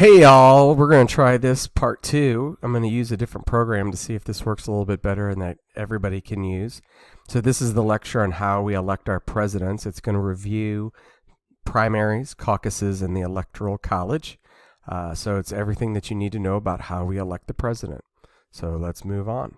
Hey y'all, we're going to try this part two. I'm going to use a different program to see if this works a little bit better and that everybody can use. So this is the lecture on how we elect our presidents. It's going to review primaries, caucuses, and the Electoral College. So it's everything that you need to know about how we elect the president. So let's move on.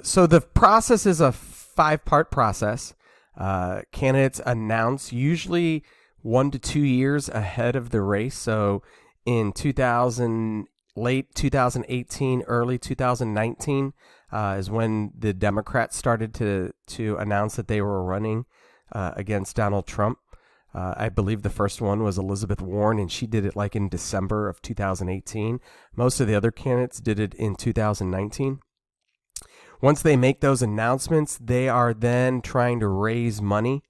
So the process is a 5-part process. Candidates announce usually 1 to 2 years ahead of the race. So in late 2018, early 2019 is when the Democrats started to announce that they were running against Donald Trump. I believe the first one was Elizabeth Warren, and she did it like in December of 2018. Most of the other candidates did it in 2019. Once they make those announcements, they are then trying to raise money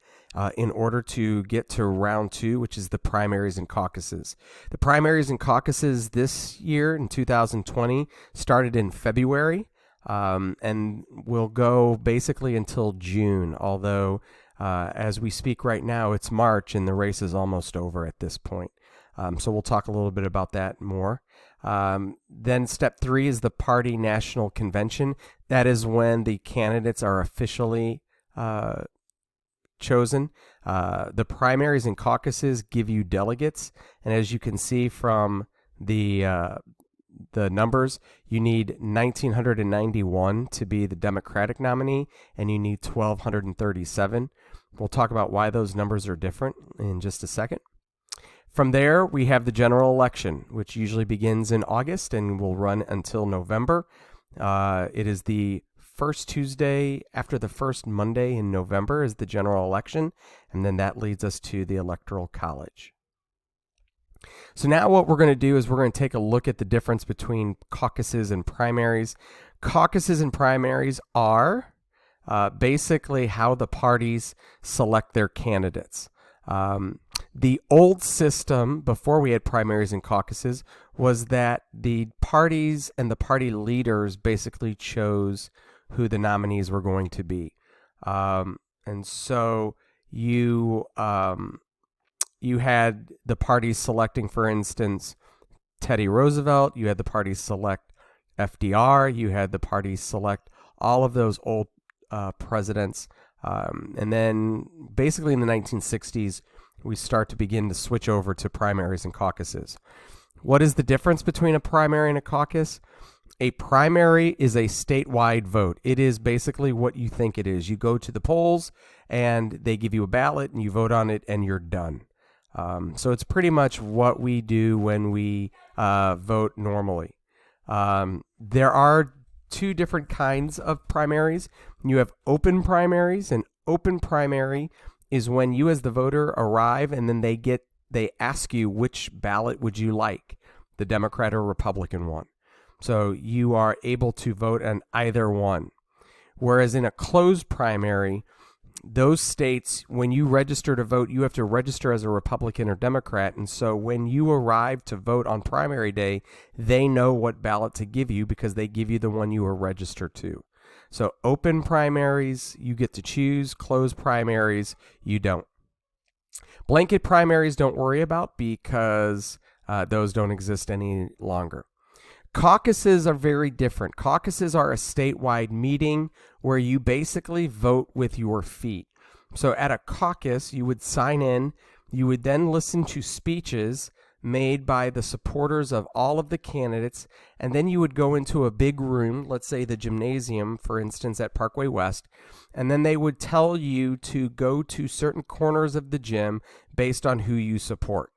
in order to get to round 2, which is the primaries and caucuses. The primaries and caucuses this year in 2020 started in February and will go basically until June, although as we speak right now, it's March and the race is almost over at this point. So we'll talk a little bit about that more. Then step 3 is the party national convention. That is when the candidates are officially chosen. The primaries and caucuses give you delegates, and as you can see from the numbers, you need 1,991 to be the Democratic nominee, and you need 1,237. We'll talk about why those numbers are different in just a second. From there, we have the general election, which usually begins in August and will run until November. It is the first Tuesday after the first Monday in November is the general election, and then that leads us to the Electoral College. So now what we're going to do is we're going to take a look at the difference between caucuses and primaries. Caucuses and primaries are basically how the parties select their candidates. The old system, before we had primaries and caucuses, was that the parties and the party leaders basically chose who the nominees were going to be. And so you had the parties selecting, for instance, Teddy Roosevelt. You had the parties select FDR. You had the parties select all of those old presidents. And then basically in the 1960s, we start to begin to switch over to primaries and caucuses. What is the difference between a primary and a caucus? A primary is a statewide vote. It is basically what you think it is. You go to the polls and they give you a ballot and you vote on it and you're done. So it's pretty much what we do when we vote normally. There are 2 different kinds of primaries. You have open primaries. An open primary is when you as the voter arrive and then they ask you which ballot would you like, the Democrat or Republican one. So you are able to vote on either one. Whereas in a closed primary, those states, when you register to vote, you have to register as a Republican or Democrat. And so when you arrive to vote on primary day, they know what ballot to give you because they give you the one you were registered to. So open primaries, you get to choose. Closed primaries, you don't. Blanket primaries, don't worry about because those don't exist any longer. Caucuses are very different. Caucuses are a statewide meeting where you basically vote with your feet. So at a caucus, you would sign in. You would then listen to speeches made by the supporters of all of the candidates, and then you would go into a big room, let's say the gymnasium, for instance, at Parkway West, and then they would tell you to go to certain corners of the gym based on who you support.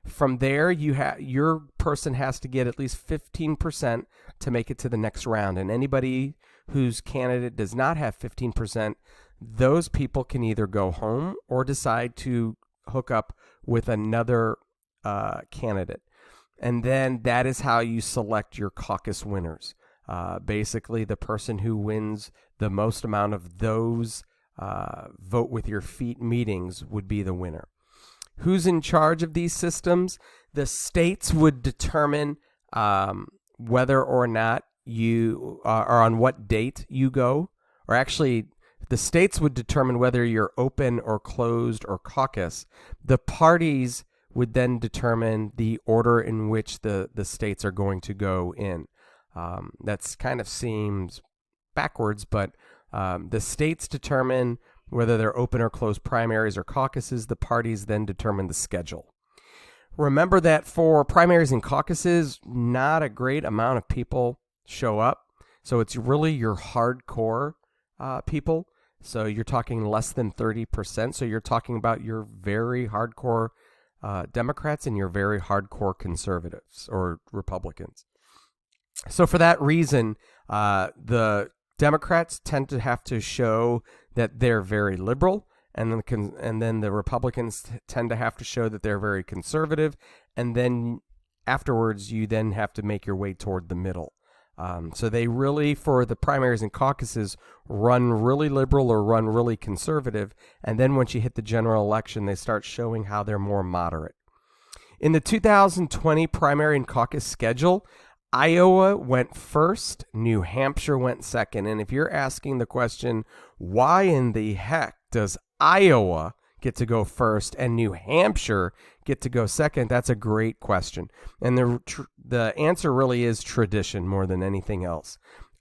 From there, your person has to get at least 15% to make it to the next round, and anybody whose candidate does not have 15%, those people can either go home or decide to hook up with another candidate. And then that is how you select your caucus winners. Basically, the person who wins the most amount of those vote with your feet meetings would be the winner. Who's in charge of these systems? The states would determine whether or not you or on what date you go, or actually The states would determine whether you're open or closed or caucus. The parties would then determine the order in which the states are going to go in. That's kind of seems backwards, but the states determine whether they're open or closed primaries or caucuses. The parties then determine the schedule. Remember that for primaries and caucuses, not a great amount of people show up. So it's really your hardcore people. So you're talking less than 30%. So you're talking about your very hardcore Democrats and your very hardcore conservatives or Republicans. So for that reason, the Democrats tend to have to show that they're very liberal, and then the Republicans tend to have to show that they're very conservative, and then afterwards you then have to make your way toward the middle. So they really, for the primaries and caucuses, run really liberal or run really conservative, and then once you hit the general election, they start showing how they're more moderate. In the 2020 primary and caucus schedule, Iowa went first, New Hampshire went second. And if you're asking the question, why in the heck does Iowa get to go first and New Hampshire get to go second? That's a great question. And the answer really is tradition more than anything else.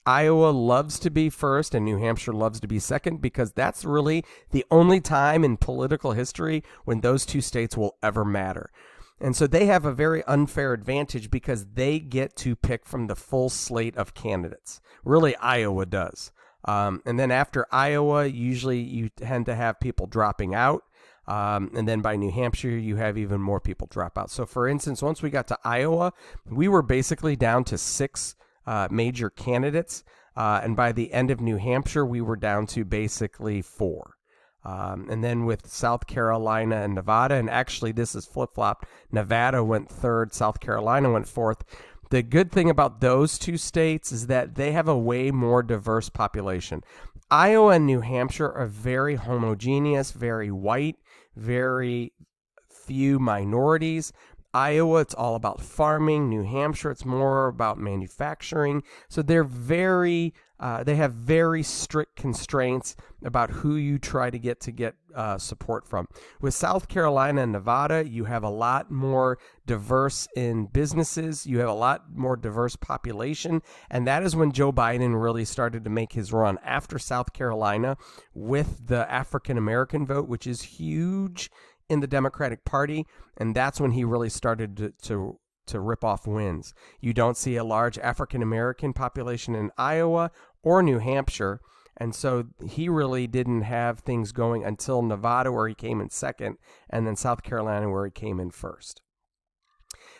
Iowa loves to be first and New Hampshire loves to be second because that's really the only time in political history when those two states will ever matter. And so they have a very unfair advantage because they get to pick from the full slate of candidates. Really, Iowa does. And then after Iowa, usually you tend to have people dropping out. And then by New Hampshire, you have even more people drop out. So for instance, once we got to Iowa, we were basically down to 6 major candidates. And by the end of New Hampshire, we were down to basically 4. And then with South Carolina and Nevada, and actually this is flip-flopped, Nevada went 3rd, South Carolina went 4th. The good thing about those 2 states is that they have a way more diverse population. Iowa and New Hampshire are very homogeneous, very white, very few minorities. Iowa, it's all about farming. New Hampshire, it's more about manufacturing. So they're they have very strict constraints about who you try to get support from. With South Carolina and Nevada, you have a lot more diverse in businesses. You have a lot more diverse population. And that is when Joe Biden really started to make his run after South Carolina with the African American vote, which is huge in the Democratic Party, and that's when he really started to rip off wins. You don't see a large African American population in Iowa or New Hampshire, and so he really didn't have things going until Nevada, where he came in second, and then South Carolina, where he came in first.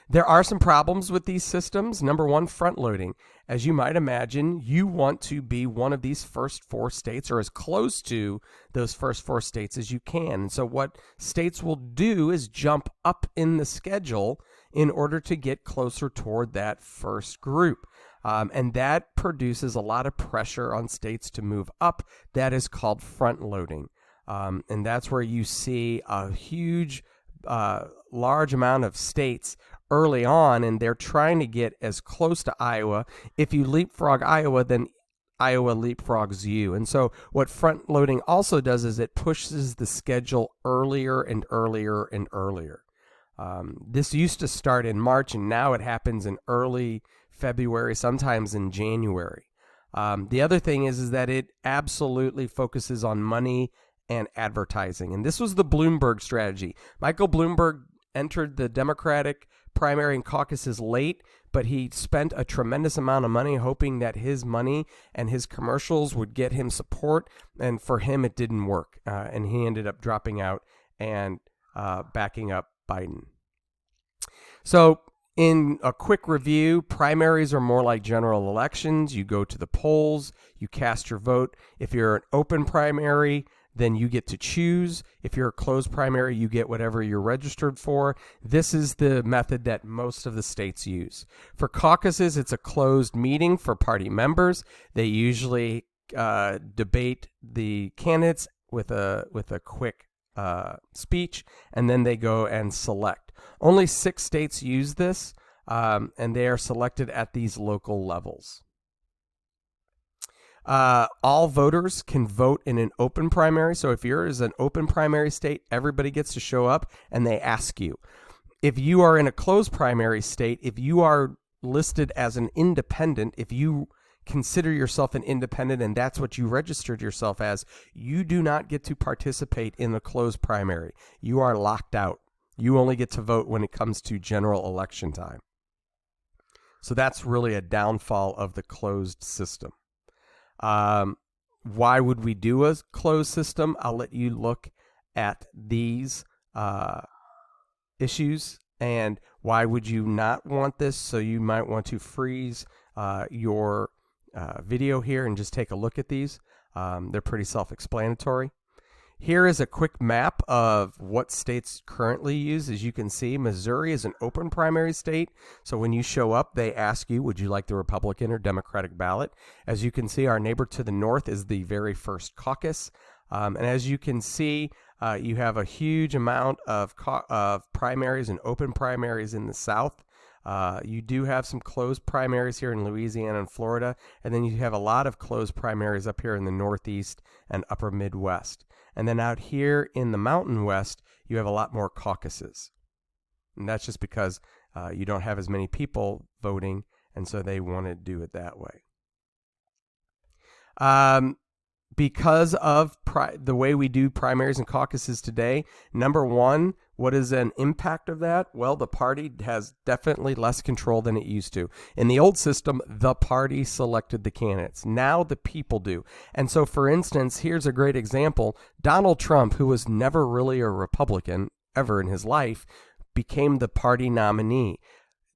There are some problems with these systems. Number one, front loading. As you might imagine, you want to be one of these first 4 states or as close to those first 4 states as you can. And so what states will do is jump up in the schedule in order to get closer toward that first group. And that produces a lot of pressure on states to move up. That is called front loading. And that's where you see a huge, large amount of states early on, and they're trying to get as close to Iowa. If you leapfrog Iowa, then Iowa leapfrogs you. And so what front loading also does is it pushes the schedule earlier and earlier and earlier. This used to start in March, and now it happens in early February, sometimes in January. The other thing is that it absolutely focuses on money and advertising. And this was the Bloomberg strategy. Michael Bloomberg entered the Democratic primary and caucuses late, but he spent a tremendous amount of money hoping that his money and his commercials would get him support. And for him, it didn't work. And he ended up dropping out and backing up Biden. So in a quick review, primaries are more like general elections. You go to the polls, you cast your vote. If you're an open primary, then you get to choose. If you're a closed primary, you get whatever you're registered for. This is the method that most of the states use. For caucuses, it's a closed meeting for party members. They usually debate the candidates with a quick speech, and then they go and select. Only 6 states use this, and they are selected at these local levels. All voters can vote in an open primary. So if yours is an open primary state, everybody gets to show up and they ask you. If you are in a closed primary state, if you are listed as an independent, if you consider yourself an independent and that's what you registered yourself as, you do not get to participate in the closed primary. You are locked out. You only get to vote when it comes to general election time. So that's really a downfall of the closed system. Why would we do a closed system? I'll let you look at these issues and why would you not want this. So you might want to freeze your video here and just take a look at these. They're pretty self-explanatory. Here is a quick map of what states currently use. As you can see, Missouri is an open primary state. So when you show up, they ask you, would you like the Republican or Democratic ballot? As you can see, our neighbor to the north is the very first caucus. And as you can see, you have a huge amount of primaries and open primaries in the South. You do have some closed primaries here in Louisiana and Florida, and then you have a lot of closed primaries up here in the Northeast and upper Midwest. And then out here in the Mountain West, you have a lot more caucuses. And that's just because you don't have as many people voting, and so they want to do it that way. Because of the way we do primaries and caucuses today, number one, what is an impact of that? Well, the party has definitely less control than it used to. In the old system, the party selected the candidates. Now the people do. And so, for instance, here's a great example. Donald Trump, who was never really a Republican ever in his life, became the party nominee.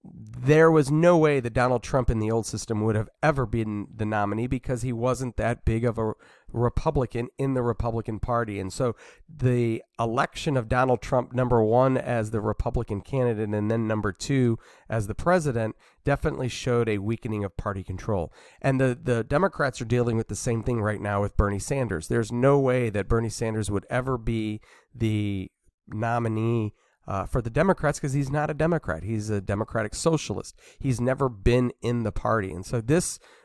There was no way that Donald Trump in the old system would have ever been the nominee because he wasn't that big of a Republican in the Republican Party. And so the election of Donald Trump, number one, as the Republican candidate, and then number two, as the president, definitely showed a weakening of party control. And the Democrats are dealing with the same thing right now with Bernie Sanders. There's no way that Bernie Sanders would ever be the nominee for the Democrats because he's not a Democrat. He's a Democratic socialist. He's never been in the party. And so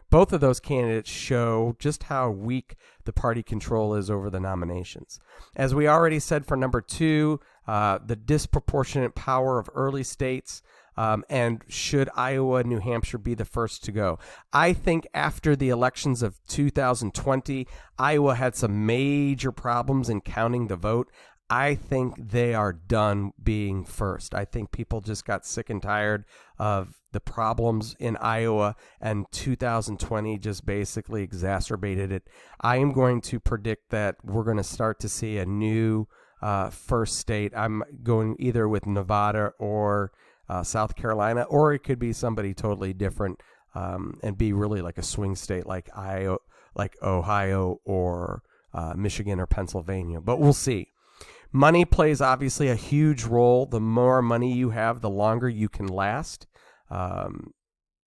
both of those candidates show just how weak the party control is over the nominations. As we already said for number two, the disproportionate power of early states, and should Iowa and New Hampshire be the first to go? I think after the elections of 2020, Iowa had some major problems in counting the vote. I think they are done being first. I think people just got sick and tired of the problems in Iowa, and 2020 just basically exacerbated it. I am going to predict that we're going to start to see a new first state. I'm going either with Nevada or South Carolina, or it could be somebody totally different and be really like a swing state like Ohio or Michigan or Pennsylvania. But we'll see. Money plays obviously a huge role. The more money you have, the longer you can last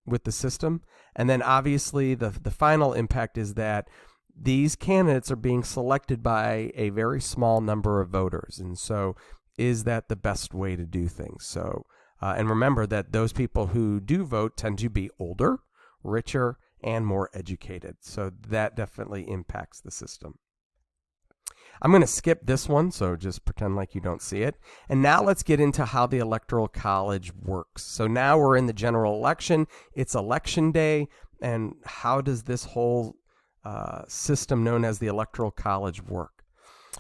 with the system. And then obviously the final impact is that these candidates are being selected by a very small number of voters. And so is that the best way to do things? So, and remember that those people who do vote tend to be older, richer, and more educated. So that definitely impacts the system. I'm going to skip this one, so just pretend like you don't see it. And now let's get into how the Electoral College works. So now we're in the general election. It's election day. And how does this whole system known as the Electoral College work?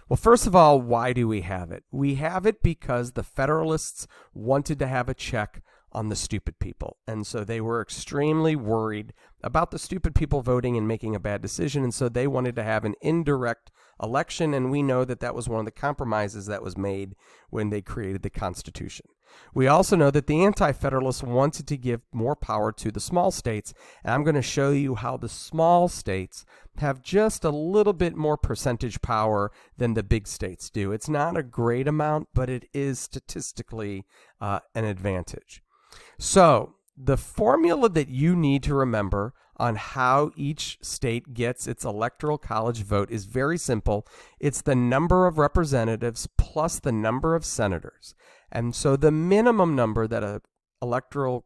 Well, first of all, why do we have it? We have it because the Federalists wanted to have a check on the stupid people. And so they were extremely worried about the stupid people voting and making a bad decision. And so they wanted to have an indirect election. And we know that that was one of the compromises that was made when they created the Constitution. We also know that the Anti-Federalists wanted to give more power to the small states. And I'm going to show you how the small states have just a little bit more percentage power than the big states do. It's not a great amount, but it is statistically an advantage. So the formula that you need to remember on how each state gets its electoral college vote is very simple. It's the number of representatives plus the number of senators. And so the minimum number that an electoral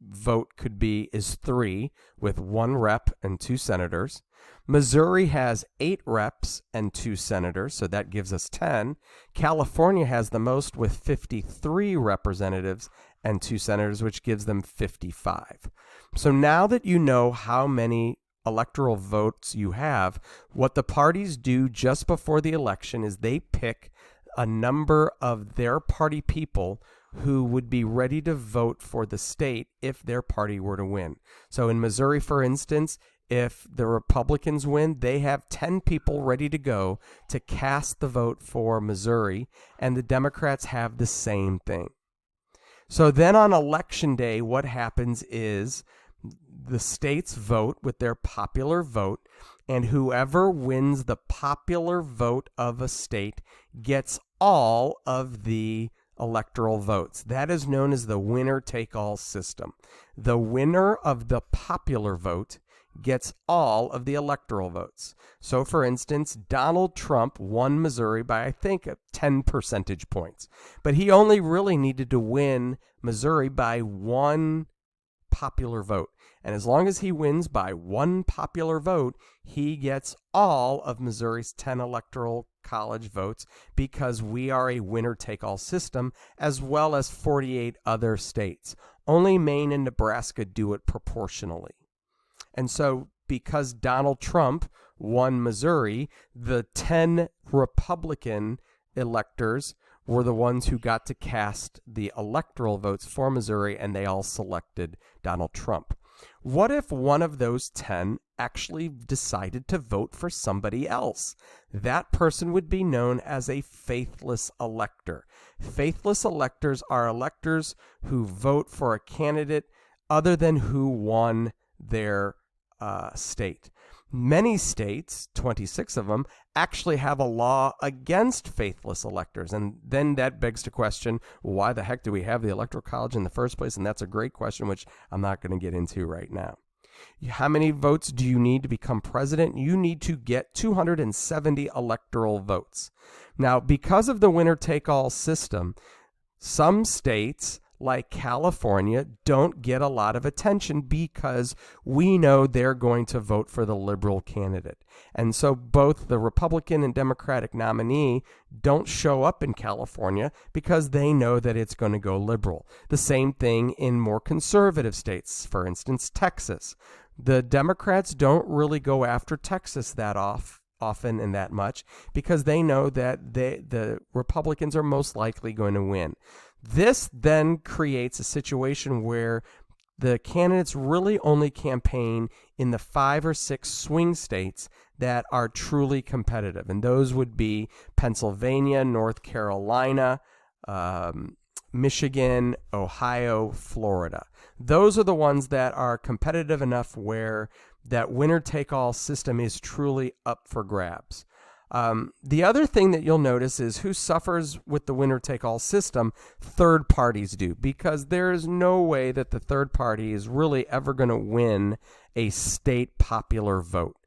vote could be is 3, with 1 rep and 2 senators. Missouri has 8 reps and 2 senators, so that gives us 10. California has the most with 53 representatives and 2 senators, which gives them 55. So now that you know how many electoral votes you have, what the parties do just before the election is they pick a number of their party people who would be ready to vote for the state if their party were to win. So in Missouri, for instance, if the Republicans win, they have 10 people ready to go to cast the vote for Missouri, and the Democrats have the same thing. So then on election day, what happens is the states vote with their popular vote, and whoever wins the popular vote of a state gets all of the electoral votes. That is known as the winner-take-all system. The winner of the popular vote gets all of the electoral votes. So, for instance, Donald Trump won Missouri by, I think, 10 percentage points. But he only really needed to win Missouri by 1 popular vote. And as long as he wins by 1 popular vote, he gets all of Missouri's 10 electoral college votes, because we are a winner-take-all system, as well as 48 other states. Only Maine and Nebraska do it proportionally. And so because Donald Trump won Missouri, the 10 Republican electors were the ones who got to cast the electoral votes for Missouri, and they all selected Donald Trump. What if one of those 10 actually decided to vote for somebody else? That person would be known as a faithless elector. Faithless electors are electors who vote for a candidate other than who won their state. Many states, 26 of them, actually have a law against faithless electors. And then that begs to question, why the heck do we have the Electoral College in the first place? And that's a great question, which I'm not going to get into right now. How many votes do you need to become president? You need to get 270 electoral votes. Now, because of the winner-take-all system, some states like California don't get a lot of attention because we know they're going to vote for the liberal candidate. And so both the Republican and Democratic nominee don't show up in California because they know that it's going to go liberal. The same thing in more conservative states, for instance, Texas. The Democrats don't really go after Texas that often and that much because they know that the Republicans are most likely going to win. This then creates a situation where the candidates really only campaign in the 5 or 6 swing states that are truly competitive. And those would be Pennsylvania, North Carolina, Michigan, Ohio, Florida. Those are the ones that are competitive enough where that winner-take-all system is truly up for grabs. The other thing that you'll notice is who suffers with the winner-take-all system. Third parties do, because there is no way that the third party is really ever going to win a state popular vote.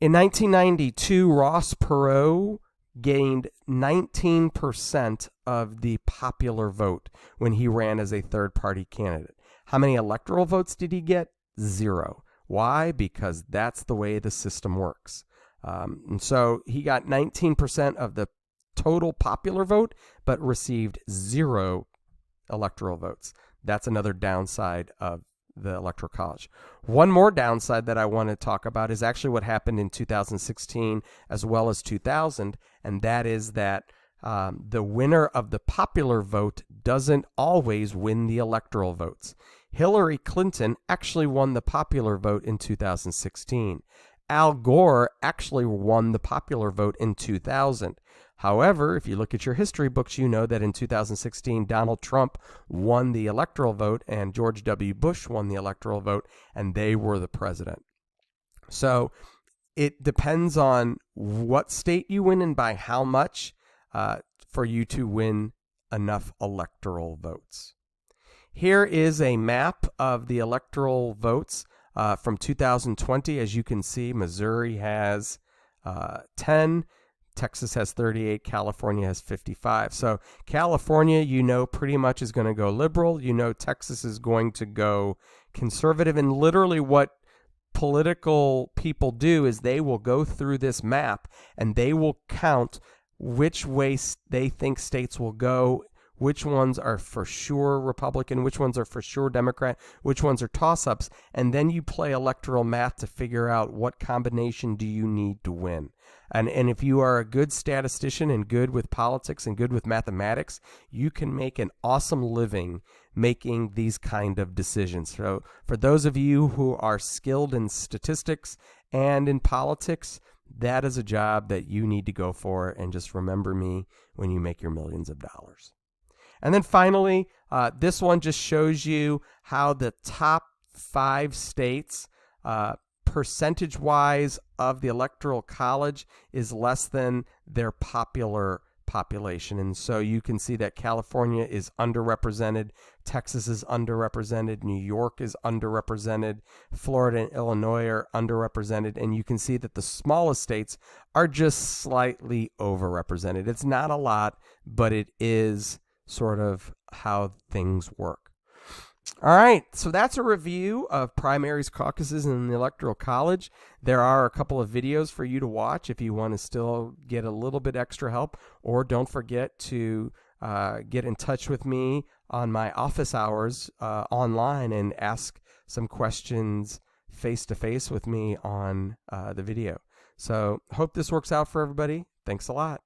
In 1992, Ross Perot gained 19% of the popular vote when he ran as a third-party candidate. How many electoral votes did he get? 0. Why? Because that's the way the system works. And so he got 19% of the total popular vote, but received 0 electoral votes. That's another downside of the Electoral College. One more downside that I want to talk about is actually what happened in 2016 as well as 2000, and that is that the winner of the popular vote doesn't always win the electoral votes. Hillary Clinton actually won the popular vote in 2016. Al Gore actually won the popular vote in 2000. However, if you look at your history books, you know that in 2016, Donald Trump won the electoral vote and George W. Bush won the electoral vote, and they were the president. So it depends on what state you win and by how much for you to win enough electoral votes. Here is a map of the electoral votes from 2020. As you can see, Missouri has 10, Texas has 38, California has 55. So California, pretty much is going to go liberal. Texas is going to go conservative. And literally what political people do is they will go through this map and they will count which way they think states will go, which ones are for sure Republican, which ones are for sure Democrat, which ones are toss-ups, and then you play electoral math to figure out what combination do you need to win. And if you are a good statistician and good with politics and good with mathematics, you can make an awesome living making these kind of decisions. So for those of you who are skilled in statistics and in politics, that is a job that you need to go for, and just remember me when you make your millions of dollars. And then finally, this one just shows you how the top 5 states, percentage-wise of the Electoral College, is less than their popular population. And so you can see that California is underrepresented, Texas is underrepresented, New York is underrepresented, Florida and Illinois are underrepresented, and you can see that the smallest states are just slightly overrepresented. It's not a lot, but it is sort of how things work. All right, so that's a review of primaries, caucuses, and the Electoral College. There are a couple of videos for you to watch if you want to still get a little bit extra help, or don't forget to get in touch with me on my office hours online and ask some questions face-to-face with me on the video. So hope this works out for everybody. Thanks a lot.